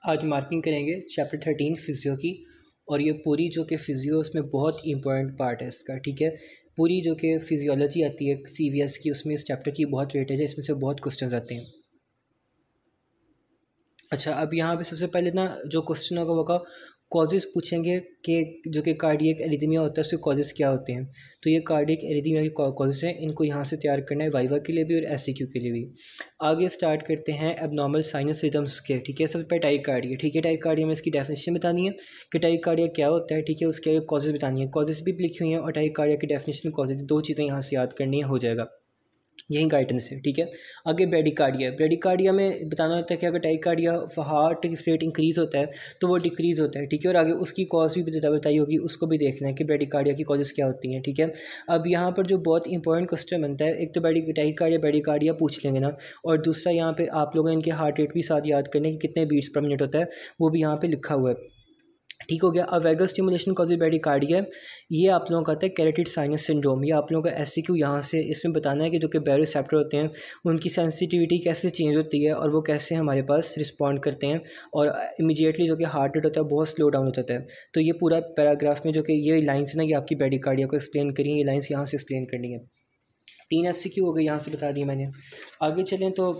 आज मार्किंग करेंगे chapter 13 physio की। और ये पूरी जो कि फिजियो उसमें बहुत इंपॉर्टेंट पार्ट है इसका, ठीक है। पूरी जो कि फिजियोलॉजी आती है CVS की, उसमें इस चैप्टर की बहुत वेटेज है, इसमें से बहुत क्वेश्चंस आते हैं। अच्छा, अब यहाँ पे सबसे पहले ना जो क्वेश्चन होगा वो होगा कॉजेज़ पूछेंगे कि जो कि कार्डियक एरिथमिया होता है उसके कॉजेज़ क्या होते हैं। तो ये कार्डियक एरिथमिया के कॉजेज़ हैं, इनको यहाँ से तैयार करना है वाइवा के लिए भी और SCQ के लिए भी। आगे स्टार्ट करते हैं एबनॉर्मल साइनस रिदम्स के, ठीक है। सबसे पहले टाइकार्डिया, ठीक है। टाइकार्डिया में इसकी डेफिनेशन बतानी है कि टाइकार्डिया क्या होता है, ठीक है। उसके आगे कॉजेज़ बतानी है, कॉजेज़ भी लिखी हुई हैं और टाइकार्डिया की डेफिनेशन कॉजेज़, दो चीज़ें यहाँ से याद करनी है, हो जाएगा, यही गाइडेंस है, ठीक है। आगे ब्रेडिकार्डिया, ब्रेडिकार्डिया में बताना होता है कि अगर टाइकार्डिया हार्ट रेट इंक्रीज़ होता है तो वो डिक्रीज़ होता है, ठीक है। और आगे उसकी कॉज भी बताई होगी, उसको भी देखना है कि ब्रेडिकार्डिया की कॉजेज़ क्या होती हैं, ठीक है। अब यहाँ पर जो बहुत इंपॉर्टेंट क्वेश्चन बनता है, एक तो टाइकार्डिया ब्रेडिकार्डिया पूछ लेंगे ना, और दूसरा यहाँ पे आप लोगों ने इनके हार्ट रेट भी साथ याद करने कि कितने बीट्स पर मिनट होता है, वो भी यहाँ पर लिखा हुआ है, ठीक हो गया। अब वेगस स्टिमुलेशन कॉजेज ब्रेडिकार्डिया, ये आप लोगों का आता है कैरोटिड साइनस सिंड्रोम। ये आप लोगों का SCQ यहाँ से इसमें बताना है कि जो कि बैरोसेप्टर होते हैं उनकी सेंसिटिविटी कैसे चेंज होती है और वो कैसे हमारे पास रिस्पॉन्ड करते हैं, और इमीडिएटली जो कि हार्ट रेट होता है बहुत स्लो डाउन होता है। तो ये पूरा पैराग्राफ में जो कि ये लाइन्स ना, ये आपकी ब्रेडिकार्डिया को एक्सप्लेन करिए, ये लाइन्स यहाँ से एक्सप्लेन करनी है। 3 SCQ हो गए, यहाँ से बता दिए मैंने। आगे चलें तो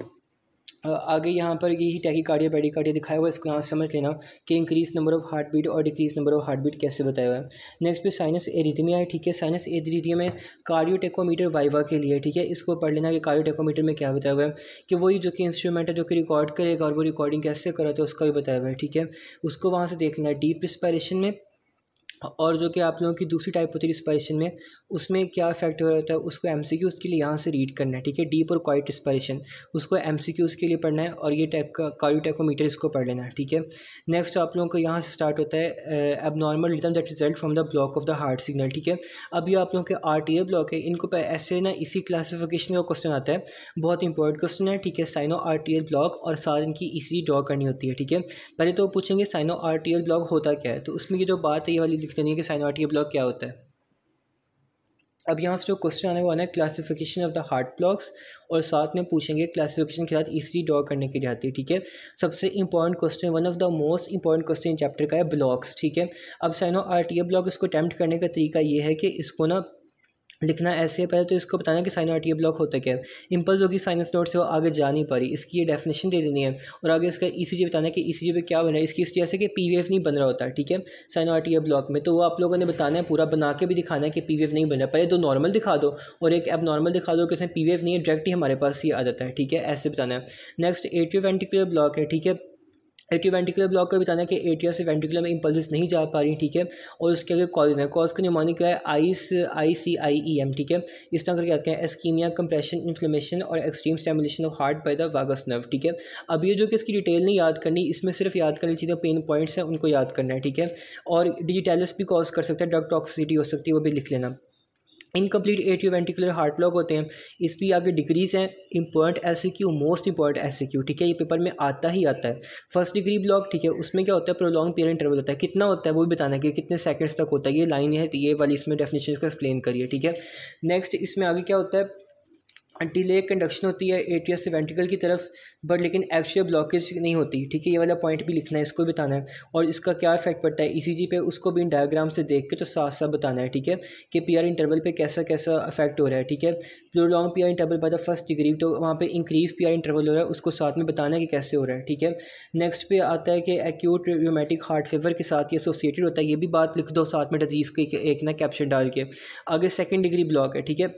आगे यहाँ पर यही टैकीकार्डिया ब्रेडिकार्डिया दिखाया हुआ है, इसको यहाँ समझ लेना कि increase number of heart beat और decrease number of heart beat कैसे बताया हुआ है। नेक्स्ट पे साइनस एरिथमिया है, ठीक है। साइनस एरिथमिया में कार्डियोटेकोमीटर वाइवा के लिए, ठीक है। इसको पढ़ लेना कि कार्डियोटेकोमीटर में क्या बताया हुआ है, कि वही जो कि इंस्ट्रूमेंट है जो कि रिकॉर्ड करेगा और वो रिकॉर्डिंग कैसे करा तो उसका भी बताया हुआ है, ठीक है। उसको वहाँ से देख लेना। डीप रिस्पायरेशन में और जो कि आप लोगों की दूसरी टाइप होती है रिस्पायरेशन में, उसमें क्या इफेक्ट हो रहा है उसको MCQ उसके लिए यहाँ से रीड करना है, ठीक है। डीप और क्वाइट रिस्पायरेशन उसको MCQ उसके लिए पढ़ना है, और ये टाइप का कार्डियोटेकोमीटर इसको पढ़ लेना है, ठीक है। नेक्स्ट आप लोगों को यहाँ से स्टार्ट होता है abnormal rhythm that result from the block of the heart signal, ठीक है। अब ये आप लोगों के आर्टियल ब्लॉक है, इनको ऐसे ना इसी क्लासिफिकेशन का क्वेश्चन आता है, बहुत इंपॉर्टेंट क्वेश्चन है, ठीक है। साइनो आर्टियल ब्लॉक और साथ इनकी ECG ड्रॉ करनी होती है, ठीक है। पहले तो पूछेंगे साइनो आर्टियल ब्लॉक होता क्या है, तो उसमें ये जो बात है ये वाली लिख देनी है कि साइनो आर्टियल ब्लॉक क्या होता है। अब यहाँ से जो क्वेश्चन आने वाला है classification of the heart blocks, और साथ में पूछेंगे क्लासिफिकेशन के साथ ECG ड्रॉ करने की जाती है, ठीक है। सबसे important question, one of the most important question chapter का है ब्लॉक्स, ठीक है। अब साइनो आर्टियल ब्लॉक इसको अटेम्प्ट करने का तरीका ये है कि इसको ना लिखना ऐसे है, पहले तो इसको बताना कि साइनो आर्टियल ब्लॉक होता क्या है। इम्पल्स होगी साइनस नोड से वो आगे जा नहीं पा रही, इसकी ये डेफिनेशन दे देनी है, और आगे इसका ECG बताना है कि ECG पे क्या बन रहा है। इसकी जैसे कि PVF नहीं बन रहा होता, ठीक है, साइनो आर्टियल ब्लॉक में, तो वो आप लोगों ने बताना है, पूरा बना के भी दिखाना है कि PVF नहीं बन रहा। पहले 2 नॉर्मल दिखा दो और एक एबनॉर्मल दिखा दो कि इसमें PVF नहीं है, डायरेक्ट ही हमारे पास ये आ जाता है, ठीक है, ऐसे बताना है। नेक्स्ट एट्रियोवेंट्रिकुलर ब्लॉक है, ठीक है। एट्रियोवेंट्रिकुलर ब्लॉक का बताना है कि एट्रिया से वेंट्रिकुलर में इंपल्सेस नहीं जा पा रही, ठीक है। और उसके आगे कॉज है, कॉज का न्यूमोनिक क्या है, ICIEM, ठीक है। इस तरह करके याद करें, एस्कीमिया, कंप्रेशन, इन्फ्लेमेशन और extreme stimulation of heart by the vagus nerve, ठीक है। अब ये जो कि इसकी डिटेल नहीं याद करनी, इसमें सिर्फ याद करनी चीज़ें पेन पॉइंट्स हैं उनको याद करना है, ठीक है। और डिजिटैलिस भी कॉज कर सकता है, ड्रग टॉक्सिसिटी हो सकती है, वो भी लिख लेना। इनकम्प्लीट एट्रियोवेंट्रिकुलर हार्ट ब्लॉक होते हैं, इस भी आगे डिग्रीज हैं। Important SCQ, most important SCQ, ठीक है, ये पेपर में आता ही आता है। फर्स्ट डिग्री ब्लॉक, ठीक है, उसमें क्या होता है, प्रोलॉन्ग पीरियड इंटरवल होता है, कितना होता है वो भी बताना है कि कितने सेकंड्स तक होता है। ये लाइन है, ये वाली इसमें डेफिनेशन को एक्सप्लेन करिए, ठीक है। नेक्स्ट इसमें आगे क्या होता है, डिले कंडक्शन होती है एट्रिया से वेंट्रिकल की तरफ, बट लेकिन एक्चुअल ब्लॉकेज नहीं होती, ठीक है। ये वाला पॉइंट भी लिखना है, इसको भी बताना है, और इसका क्या इफेक्ट पड़ता है ECG पे, उसको भी डायग्राम से देख के तो साथ साथ बताना है, ठीक है, कि PR इंटरवल पे कैसा कैसा इफेक्ट हो रहा है, ठीक है। Prolong PR interval by the first degree, तो वहाँ पे इंक्रीज PR इंटरवल हो रहा है, उसको साथ में बताना है कि कैसे हो रहा है, ठीक है। नेक्स्ट पे आता है कि एक्यूट रूमेटिक हार्ट फेवर के साथ ये एसोसिएटेड होता है, ये भी बात लिख दो साथ में डिजीज़ की एक ना कैप्शन डाल के। आगे सेकेंड डिग्री ब्लॉक है, ठीक है।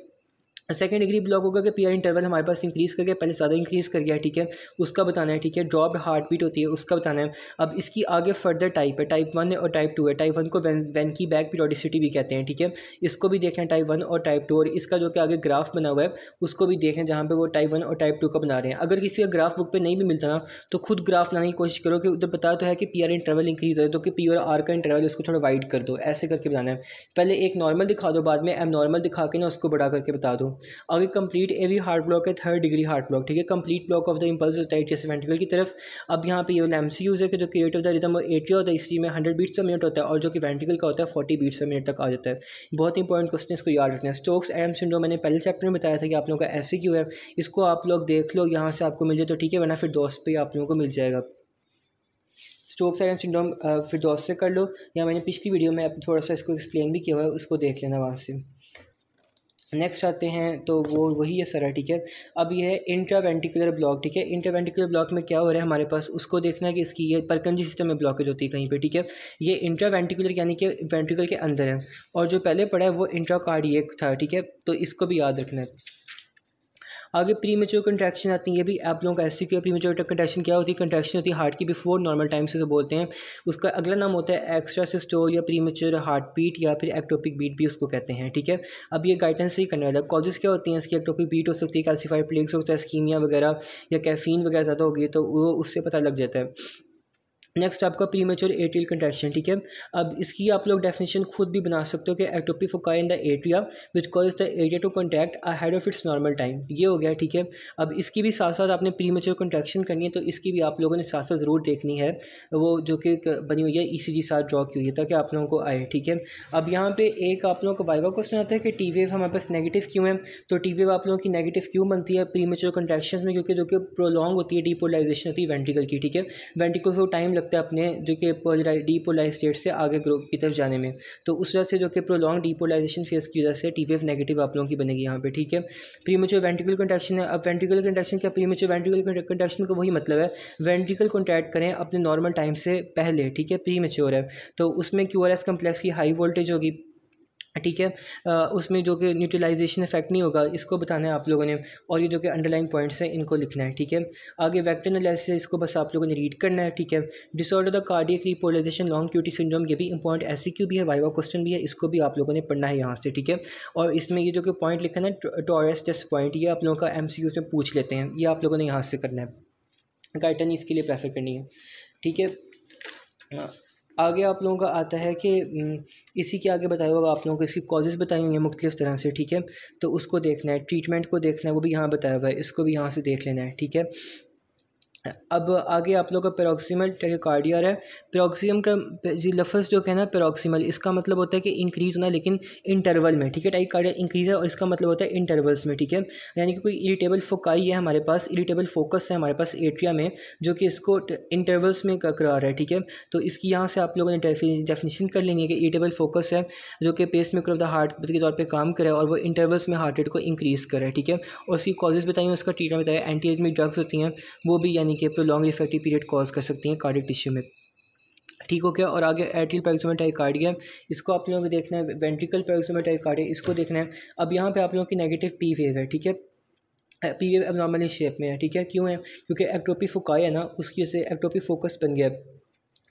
सेकेंड डिग्री ब्लॉक होगा कि PR इंटरवल हमारे पास इंक्रीज़ कर गया, पहले ज़्यादा इंक्रीज़ कर गया, ठीक है, उसका बताना है, ठीक है। ड्रॉप्ड हार्ट बीट होती है, उसका बताना है। अब इसकी आगे फर्दर टाइप है, टाइप 1 है और टाइप 2 है। टाइप 1 को वेनकी बैक पीरियोडिसिटी भी कहते हैं, ठीक है, इसको भी देखें टाइप 1 और टाइप 2, और इसका जो कि आगे ग्राफ बना हुआ है उसको भी देखें जहाँ पे वो टाइप 1 और टाइप 2 का बना रहे हैं। अगर किसी का ग्राफ बुक पे नहीं भी मिलता ना, तो खुद ग्राफ लाने की कोशिश करो कि उधर बता तो है कि PR इंटरवल इंक्रीज़ है, तो कि P और R का इंटरवल उसको थोड़ा वाइड कर दो, ऐसे करके बताना है। पहले एक नॉर्मल दिखा दो, बाद में एबनॉर्मल दिखा के ना उसको बड़ा करके बता दो। आगे कंप्लीट AV हार्ट ब्लॉक है, थर्ड डिग्री हार्ट ब्लॉक, ठीक है। Complete block of the impulse होता है एट्रिया से वेंट्रिकल की तरफ। अब यहाँ पे ये MCUs है कि जो कि rate of the rhythm atria होता है इसी में 100 बीट्स पर मिनट होता है, और जो कि वेंट्रिकल का होता है 40 बीट्स पर मिनट तक आ जाता है। बहुत इंपॉर्टेंट क्वेश्चन, इसको याद रखना है। स्टोक्स एडम्स सिंड्रोम मैंने पहले चैप्टर में बताया था कि आप लोगों का SCQ है, इसको आप लोग देख लो, यहाँ से आपको मिल जाए तो ठीक है, वरना फिर दोस्त पे आप लोगों को मिल जाएगा। स्टोक्स साइंड्रोम सिंड्रोम फिरदौस से कर लो, या मैंने पिछली वीडियो में थोड़ा सा इसको एक्सप्लेन भी किया हुआ है, उसको देख लेना वहाँ से। नेक्स्ट आते हैं तो वो वही है सारा, ठीक है। अब ये है इंट्रावेंट्रिकुलर ब्लॉक, ठीक है। इंट्रावेंट्रिकुलर ब्लॉक में क्या हो रहा है हमारे पास, उसको देखना है कि इसकी ये परकंजी सिस्टम में ब्लॉकेज होती है कहीं पे, ठीक है। ये इंट्रावेंट्रिकुलर यानी कि वेंट्रिकल के अंदर है, और जो पहले पढ़ा है वो इंट्राकार्डियक था, ठीक है। तो इसको भी याद रखना है। आगे प्रीमेच्योर कंट्रैक्शन आती है, ये भी आप लोगों का ऐसी क्यों। प्रीमेच्योर कंट्रैक्शन क्या होती है, कंट्रैक्शन होती है हार्ट की बिफोर नॉर्मल टाइम से बोलते हैं। उसका अगला नाम होता है एक्स्ट्रा सिस्टोल या प्रीमेच्योर हार्ट बीट या फिर एक्टोपिक बीट भी उसको कहते हैं, ठीक है। अब ये गाइडेंस ही करने वाला है। कॉजेज क्या होती हैं इसकी, एक्टोपिक बीट हो सकती है, कैल्सिफाइड प्लेक्स होता है, स्कीमिया वगैरह या कैफीन वगैरह ज़्यादा होगी तो वो उससे पता लग जाता है। नेक्स्ट आपका प्रीमेच्योर एट्रियल कंट्रैक्शन, ठीक है। अब इसकी आप लोग डेफिनेशन खुद भी बना सकते हो कि ectopic foci in the atria which cause the area to contract ahead of its normal time, ये हो गया, ठीक है। अब इसकी भी साथ साथ आपने प्रीमेच्योर कंट्रैक्शन करनी है, तो इसकी भी आप लोगों ने साथ साथ ज़रूर देखनी है, वो जो कि बनी हुई है ECG साथ ड्रॉ की हुई है ताकि आप लोगों को आए, ठीक है। अब यहाँ पे एक आप लोगों को वाइवा क्वेश्चन आता है कि टी वेव हमारे पास नेगेटिव क्यों है। तो टी वेव आप लोगों की नेगेटिव क्यों बनती है प्रीमेच्योर कंट्रैक्शन में, क्योंकि जो कि प्रोलॉन्ग होती है, डीपोलराइजेशन होती है वेंट्रिकल की, ठीक है। वेंट्रिकल को टाइम लगता है अपने जो कि डीपोलाइज स्टेट से आगे ग्रुप की तरफ जाने में, तो उस वजह से जो कि प्रोलॉन्ग डीपोलाइजेशन फेज की वजह से टी वेव नेगेटिव आप लोगों की बनेगी यहाँ पे, ठीक है। प्रीमेच्योर वेंट्रिकल कंट्रैक्शन है। अब वेंट्रिकल कंट्रैक्शन क्या, प्रीमेच्योर वेंट्रिकल कंट्रैक्शन का वही मतलब है, वेंट्रिकल कॉन्ट्रैक्ट करें अपने नॉर्मल टाइम से पहले, ठीक है, प्रीमेच्योर है। तो उसमें QRS कम्प्लेक्स की हाई वोल्टेज होगी, ठीक है। उसमें जो कि न्यूट्रलाइजेशन इफेक्ट नहीं होगा, इसको बताना है आप लोगों ने, और ये जो कि अंडरलाइन पॉइंट्स हैं इनको लिखना है, ठीक है। आगे वेक्टर एनालिसिस, इसको बस आप लोगों ने रीड करना है, ठीक है। Disorder the cardiac repolarization long QT syndrome, ये भी इंपॉर्टेंट SCQ भी है, वाइवा क्वेश्चन भी है, इसको भी आप लोगों ने पढ़ना है यहाँ से, ठीक है। और इसमें ये जो कि पॉइंट लिखा है ना टॉरस टेस्ट पॉइंट, ये आप लोगों का MCQs में पूछ लेते हैं, ये आप लोगों ने यहाँ से करना है, गाइडन इसके लिए प्रेफर करनी है, ठीक है। आगे आप लोगों का आता है कि इसी के आगे बताया होगा आप लोगों को, इसकी कॉजेज़ बताई हुई हैं मुख्तलिफ़ तरह से, ठीक है। तो उसको देखना है, ट्रीटमेंट को देखना है, वो भी यहाँ बताया हुआ है, इसको भी यहाँ से देख लेना है, ठीक है। अब आगे आप लोग का पेरोक्सिमल टैकिकार्डिया है। पेरोक्सियम का जी लफ्ज़ जो है ना पेरोक्सिमल, इसका मतलब होता है कि इंक्रीज़ होना, लेकिन इंटरवल में, ठीक है। टैकिकार्डिया इंक्रीज़ है और इसका मतलब होता है इंटरवल्स में, ठीक है। यानी कि कोई इरिटेबल फोकाई है हमारे पास, इरिटेबल फोकस है हमारे पास एट्रिया में, जो कि इसको इंटरवल्स में करा रहा है, ठीक है। तो इसकी यहाँ से आप लोगों ने डेफिनेशन कर लेनी है कि इरिटेबल फोकस है जो कि pacemaker of the heart के तौर पर काम करे और वो इंटरवल्स में हार्ट रेट को इंक्रीज़ करे, ठीक है। और उसकी कॉजेज़ बताई हैं, उसका ट्रीटमेंट बताया, एंटी एरिथमिक ड्रग्स होती हैं वो भी, यानी कि प्रोलॉन्ग रिफ्रैक्टिव पीरियड कॉज कर सकती हैं कार्डियक टिश्यू में, ठीक हो गया। और आगे एट्रियल पेरोक्सिमल टैकिकार्डिया, इसको आप लोगों को देखना है। वेंट्रिकल पेरोक्सिमल टैकिकार्डिया, इसको देखना है। अब यहाँ पे आप लोगों की नेगेटिव P वेव है, ठीक है। P वेव एबनॉर्मल शेप में है, ठीक है। क्यों है, क्योंकि एक्टोपी फोकाई है ना, उसकी वजह से एक्टोपी फोकस बन गया,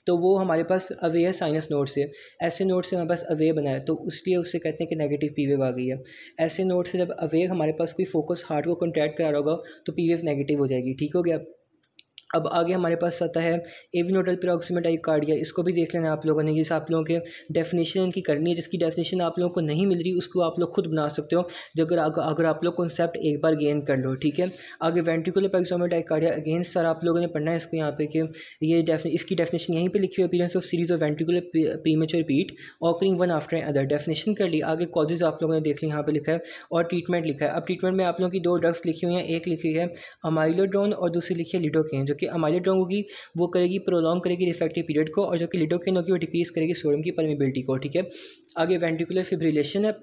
तो वो हमारे पास अवे है साइनस नोड से, ऐसे नोड से हमारे पास अवे बना है, तो उसलिए उससे कहते हैं कि नेगेटिव P वेव आ गई है। ऐसे नोड से जब अवे हमारे पास कोई फोकस हार्ट को कॉन्ट्रैक्ट करा रहा होगा तो P वेव नेगेटिव हो जाएगी, ठीक हो गया। अब आगे हमारे पास आता है एवी नोडल पेरोक्सिमल टैकिकार्डिया, इसको भी देख लेना आप लोगों ने, जिस आप लोगों के डेफिनेशन इनकी करनी है, जिसकी डेफिनेशन आप लोगों को नहीं मिल रही उसको आप लोग खुद बना सकते हो, जो अगर आप लोग कॉन्सेप्ट एक बार गेन कर लो, ठीक है। आगे ventricular paroxysmal tachycardia, again sir आप लोगों ने पढ़ना है इसको यहाँ पे कि ये इसकी डेफिनेशन यहीं पर लिखी हुई, appearance of series of ventricular premature beat occurring one after other, definition कर ली। आगे कॉजेज आप लोगों ने देख ली, यहाँ पे लिखा है, और ट्रीटमेंट लिखा है। अब ट्रीटमेंट में आप लोगों की दो ड्रग्स लिखी हुई हैं, एक लिखी है अमाइलोड्रोन और दूसरी लिखी है लिडोकेन, जो कि अमाइलोड्रोन होगी वो करेगी प्रोलॉन्ग करेगी रिफ्रैक्टिव पीरियड को, और जो कि लिडोकेन होगी वो डिक्रीज करेगी सोडियम की परमिबिलिटी को, ठीक है। आगे वेंट्रिकुलर फिब्रिलेशन है,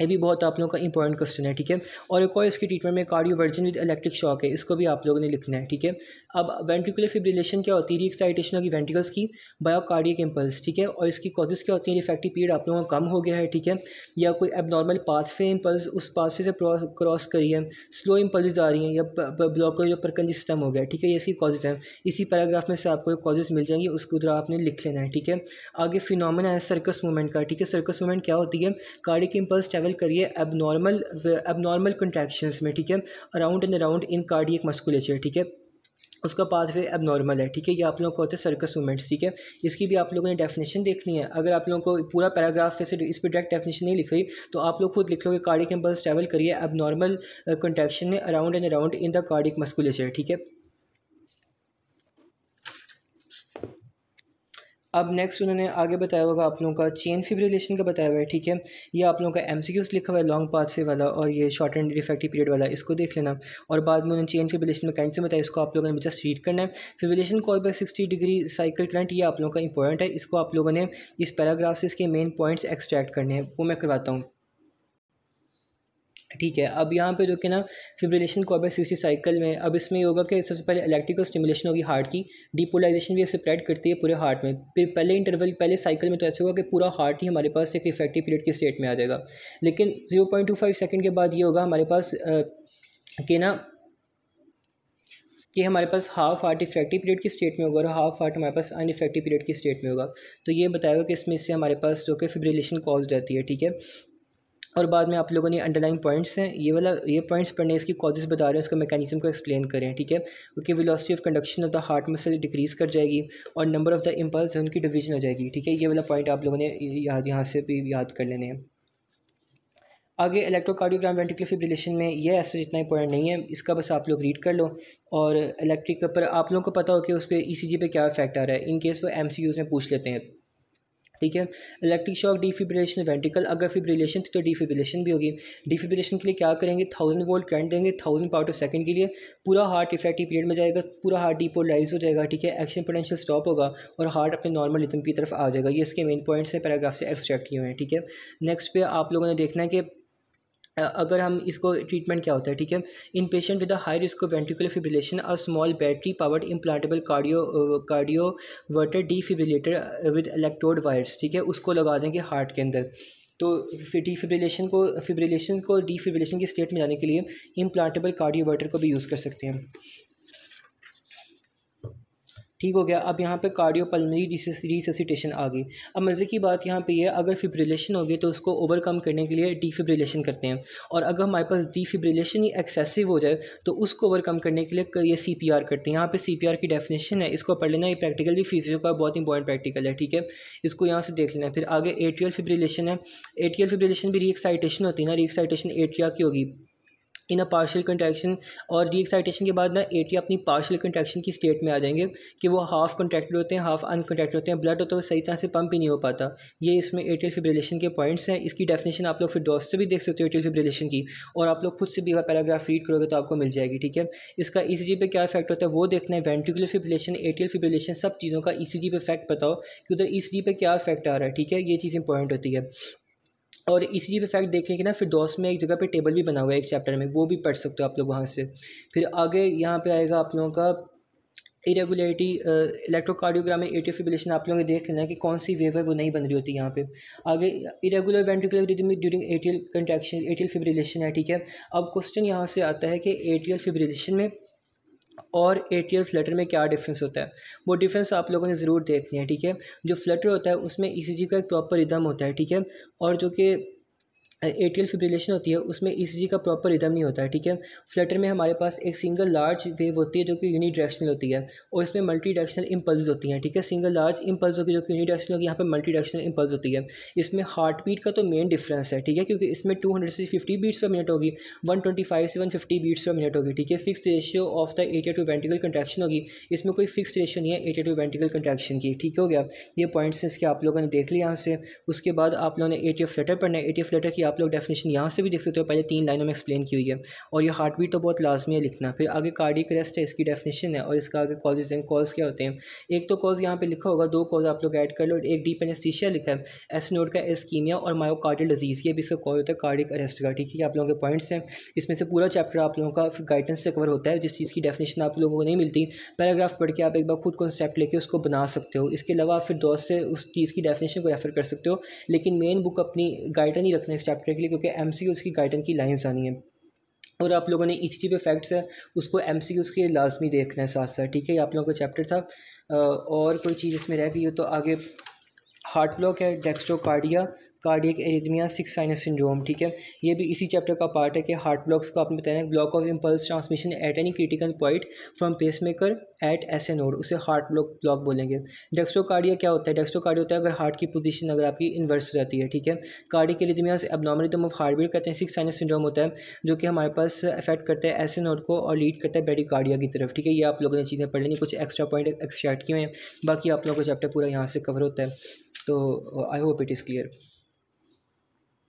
ये भी बहुत आप लोगों का इंपॉर्टेंट क्वेश्चन है, ठीक है। और एक और इसकी ट्रीटमेंट में कार्डियोवर्जन विद इलेक्ट्रिक शॉक है, इसको भी आप लोगों ने लिखना है, ठीक है। अब वेंट्रिकुलर फिब्रिलेशन क्या होती है, रीएक्साइटेशन होगी वेंट्रिकल्स की बायोकार्डियक इंपल्स, ठीक है। और इसकी कॉजेज क्या होती है, रिफ्रैक्टिव पीरियड आप लोगों का कम हो गया है, ठीक है, या कोई एबनॉर्मल पाथवे इंपल्स उस पाथवे से क्रॉस करी है, स्लो इंपल्स आ रही हैं, या ब्लॉक जो परकंजी सिस्टम हो गया, ठीक है। ये इसकी कॉजेज हैं, इसी पैराग्राफ में से आपको कॉजेज मिल जाएंगी, उसको उधर आपने लिख लेना है, ठीक है। आगे फिनोमेना है सर्कस मूवमेंट का, ठीक है। सर्कस मूवमेंट क्या होती है, कार्डियक इंपल्स ट्रैवल करिए एबनॉर्मल कंट्रैक्शंस में, ठीक है, around and around in cardiac musculature, ठीक है। उसका पाथवे एबनॉर्मल है, ठीक है। ये आप लोगों को होते हैं सर्कस मूवमेंट्स, ठीक है। इसकी भी आप लोगों ने डेफिनेशन देखनी है। अगर आप लोगों को पूरा पैराग्राफ वैसे इस पर डायरेक्ट डेफिनेशन नहीं लिख रही तो आप लोग खुद लिख लो कि कार्डियक इंपल्स ट्रैवल करिए एबनॉर्मल कंट्रैक्शन में around and around in the cardiac musculature, ठीक है। अब नेक्स्ट उन्होंने आगे बताया होगा आप लोगों का चेन फिब्रिलेशन का बताया हुआ है, ठीक है। ये आप लोगों का एमसीक्यूज लिखा हुआ है, लॉन्ग पाथवे वाला और ये शॉर्ट एंड रिफ्रैक्टिव पीरियड वाला, इसको देख लेना। और बाद में उन्होंने चेन फिब्रिलेशन मैकेनिज्म बताया, इसको आप लोगों ने जस्ट रीड करना है। Fibrillation called by 60 degree cycle current, ये आप लोगों का इंपॉर्टेंट है, इसको आप लोगों ने इस पैराग्राफ से इसके मेन पॉइंट्स एक्सट्रैक्ट करने हैं, वो मैं करवाता हूँ, ठीक है। अब यहाँ पे जो कि ना फिब्रिलेशन कॉर्ड बाय 60 साइकिल में, अब इसमें ये होगा कि सबसे पहले इलेक्ट्रिकल स्टिमुलेशन होगी हार्ट की, डीपोलराइजेशन भी स्प्रेड करती है पूरे हार्ट में। फिर पहले साइकिल में तो ऐसे होगा कि पूरा हार्ट ही हमारे पास एक रिफ्रैक्टिव पीरियड की स्टेट में आ जाएगा। लेकिन 0.25 सेकेंड के बाद ये होगा हमारे पास कि हमारे पास हाफ हार्ट इफेक्टिव पीरियड की स्टेट में होगा और हाफ हार्ट हमारे पास अनइफेक्टिव पीरियड की स्टेट में होगा। तो ये बताया कि इसमें से हमारे पास जो कि फिब्रिलेशन कॉज रहती है, ठीक है। और बाद में आप लोगों ने अंडरलाइन पॉइंट्स हैं, ये पॉइंट्स पढ़ने, इसकी कॉजेस बता रहे हैं, इसका मैकेनिज्म को एक्सप्लेन करें, ठीक है। क्योंकि velocity of conduction of the heart muscle decrease कर जाएगी और नंबर ऑफ द इम्पल्स है उनकी डिवीजन हो जाएगी, ठीक है। ये वाला पॉइंट आप लोगों ने यहाँ से भी याद कर लेने हैं। आगे इलेक्ट्रोकार्डियोग्राम वेंट्रिकुलर फिब्रिलेशन में ये ऐसे इतना इंपॉर्टेंट नहीं है, इसका बस आप लोग रीड कर लो। और इलेक्ट्रिक पर आप लोगों को पता हो कि उस पर ईसीजी पे क्या इफेक्ट आ रहा है, इन केस वो एमसीक्यूज में पूछ लेते हैं, ठीक है। इलेक्ट्रिक शॉक डिफिब्रिलेशन वेंट्रिकल, अगर फिब्रिलेशन थी तो डिफिब्रिलेशन भी होगी। डिफिब्रिलेशन के लिए क्या करेंगे, 1000 वोल्ट करंट देंगे 1000 पावर टू सेकंड के लिए, पूरा हार्ट इफेक्टिव पीरियड में जाएगा, पूरा हार्ट डिपोलराइज हो जाएगा, ठीक है। एक्शन पोटेंशियल स्टॉप होगा और हार्ट अपने नॉर्मल रिदम की तरफ आ जाएगा। ये इसके मेन पॉइंट्स हैं, पैराग्राफ से एक्सट्रैक्ट किए हुए हैं, ठीक है। नेक्स्ट पे आप लोगों ने देखना है कि अगर हम इसको ट्रीटमेंट क्या होता है, ठीक है। In patient with a high risk of ventricular fibrillation a small battery powered implantable cardioverter defibrillator with electrode wires, ठीक है, उसको लगा देंगे हार्ट के अंदर। तो फिब्रिलेशन को डिफिब्रिलेशन की स्टेट में जाने के लिए इम्प्लांटेबल कार्डियोवर्टर को भी यूज़ कर सकते हैं, ठीक हो गया। अब यहाँ पे कार्डियोपल्मोनरी रिससिटेशन आ गई। अब मज़े की बात यहाँ पे ये, अगर फिब्रिलेशन होगी तो उसको ओवरकम करने के लिए डिफिब्रिलेशन करते हैं, और अगर हमारे पास डिफिब्रिलेशन ही एक्सेसिव हो जाए तो उसको ओवरकम करने के लिए ये सीपीआर करते हैं। यहाँ पे सीपीआर की डेफिनेशन है, इसको पढ़ लेना, ये प्रैक्टिकल भी फिजियो का बहुत इंपॉर्टेंट प्रैक्टिकल है, ठीक है। इसको यहाँ से देख लेना। फिर आगे एट्रियल फिब्रिलेशन है। एट्रियल फिब्रिलेशन भी रीएक्साइटेशन होती है ना, रीएक्साइटेशन एट्रिया की होगी इन अ पार्शियल कंट्रैक्शन, और रीएक्साइटेशन के बाद ना एट्रिया अपनी पार्शियल कंट्रैक्शन की स्टेट में आ जाएंगे कि वो हाफ कंट्रैक्टेड होते हैं, हाफ अनकंट्रैक्टेड होते हैं, ब्लड होता है वो सही तरह से पंप ही नहीं हो पाता। ये इसमें एट्रियल फिब्रिलेशन के पॉइंट्स हैं। इसकी डेफिनेशन आप लोग फिर दोस्त से भी देख सकते हो एट्रियल फिब्रिलेशन की, और आप लोग खुद से भी पैराग्राफ रीड करोगे तो आपको मिल जाएगी, ठीक है। इसका ईसीजी पे क्या इफेक्ट होता है वो देखना है। वेंट्रिकुलर फिब्रिलेशन, एट्रियल फिब्रिलेशन, सब चीज़ों का ईसीजी पे इफेक्ट बताओ कि उधर ईसीजी पे क्या इफेक्ट आ रहा है, ठीक है। ये चीज़ इंपॉर्टेंट होती है। और इसी पे फैक्ट देख लेंगे ना, फिर दोस्त में एक जगह पे टेबल भी बना हुआ है एक चैप्टर में, वो भी पढ़ सकते हो आप लोग वहाँ से। फिर आगे यहाँ पे आएगा आप लोगों का इरेगुलरिटी इलेक्ट्रोकार्डियोग्राम में एट्रियल फिब्रिलेशन, आप लोगों ने देख लेना है कि कौन सी वेव है वो नहीं बन रही होती यहाँ पे। आगे irregular ventricular rhythm during atrial contraction, atrial fibrillation है, ठीक है। अब क्वेश्चन यहाँ से आता है कि एट्रियल फिब्रिलेशन में और एट्रियल फ्लटर में क्या डिफरेंस होता है, वो डिफरेंस आप लोगों ने ज़रूर देखनी है, ठीक है। जो फ्लटर होता है उसमें ईसीजी का एक प्रॉपर रिदम होता है, ठीक है। और जो कि एट्रियल फिब्रिलेशन होती है उसमें ईसीजी का प्रॉपर रिदम नहीं होता है, ठीक है। फ्लटर में हमारे पास एक सिंगल लार्ज वेव होती है जो कि यूनिडायरेक्शनल होती है, और इसमें मल्टी डायरेक्शनल इम्पल्स होती हैं, ठीक है। सिंगल लार्ज इम्पल्स होगी जो कि यूनिडायरेक्शनल होगी, यहाँ पे मल्टी डायरेक्शनल इम्पल्स होती है। इसमें हार्ट बीट का तो मेन डिफरेंस है, ठीक है, क्योंकि इसमें 200 से 50 बीट्स पर मिनट होगी, 125 से 150 बीट्स पर मिनट होगी, ठीक है। Fix ratio of the atria to ventricle contraction होगी, इसमें कोई फिक्स रेशियो नहीं है एट्रिया टू वेंट्रिकल कंट्रैक्शन की, ठीक हो गया। ये पॉइंट्स इसके आप लोगों ने देख लिया यहाँ से। उसके बाद आप लोगों ने एट्रियल फ्लटर पढ़ना है। एट्रियल फ्लटर की आप लोग डेफिनेशन यहाँ से भी देख सकते हो, पहले 3 लाइनों में एक्सप्लेन की हुई है, और ये हार्ट बीट तो बहुत लाजमी है लिखना। फिर आगे कार्डियक अरेस्ट है, इसकी डेफिनेशन है, और इसका आगे कॉजेज हैं। कॉज क्या होते हैं, एक तो कॉज यहाँ पे लिखा होगा, 2 कॉज आप लोग ऐड कर लो। एक डीप एनेस्थीसिया लिखा है, एस नोड का इस्कीमिया और मायोकार्डियल डिजीज़, ये भी इसका कॉज होता है कार्डियक अरेस्ट का, ठीक है। आप लोगों के पॉइंट्स हैं, इसमें से पूरा चैप्टर आप लोगों का गाइडेंस से कवर होता है। जिस चीज़ की डेफिनेशन आप लोगों को नहीं मिलती, पैराग्राफ पढ़ के आप एक बार खुद कॉन्सेप्ट लेके उसको बना सकते हो। इसके अलावा आप फिर दोस्त से उस चीज़ की डेफिनेशन को रेफर कर सकते हो, लेकिन मेन बुक अपनी गाइडन ही रखना है इस चैप्टर के लिए, क्योंकि एमसीक्यू उसकी गाइडन की लाइन्स आनी है। और आप लोगों ने ईसीजी पे फैक्ट्स है उसको एमसीक्यूज के लाजमी देखना है साथ साथ, ठीक है। ये आप लोगों का चैप्टर था। और कोई चीज़ इसमें रह गई हो तो आगे हार्ट ब्लॉक है, dextrocardia, cardiac arrhythmia, six sinus syndrome, ठीक है, ये भी इसी चैप्टर का पार्ट है कि हार्ट ब्लॉक्स को आपने बताया block of impulse transmission at any critical point from pacemaker at SA node, उसे हार्ट ब्लॉक बोलेंगे। डेक्स्ट्रोकार्डिया क्या होता है? डेक्स्ट्रोकार्डिया होता है अगर हार्ट की पोजीशन अगर आपकी इन्वर्स रहती है, ठीक है। कार्डियक एरिथमिया से abnormal rhythm of heart beat कहते हैं। सिक्स साइनस सिंड्रोम होता है जो कि हमारे पास अफेक्ट करता है ऐसे नोड को और लीड करता है ब्रेडिकार्डिया की तरफ, ठीक है। ये आप लोगों ने चीज़ें पढ़ लेनी, कुछ एक्स्ट्रा पॉइंट एक्सट्रैक्ट किए हैं, बाकी आप लोगों को चैप्टर पूरा यहाँ से कवर होता है। तो I hope it is clear.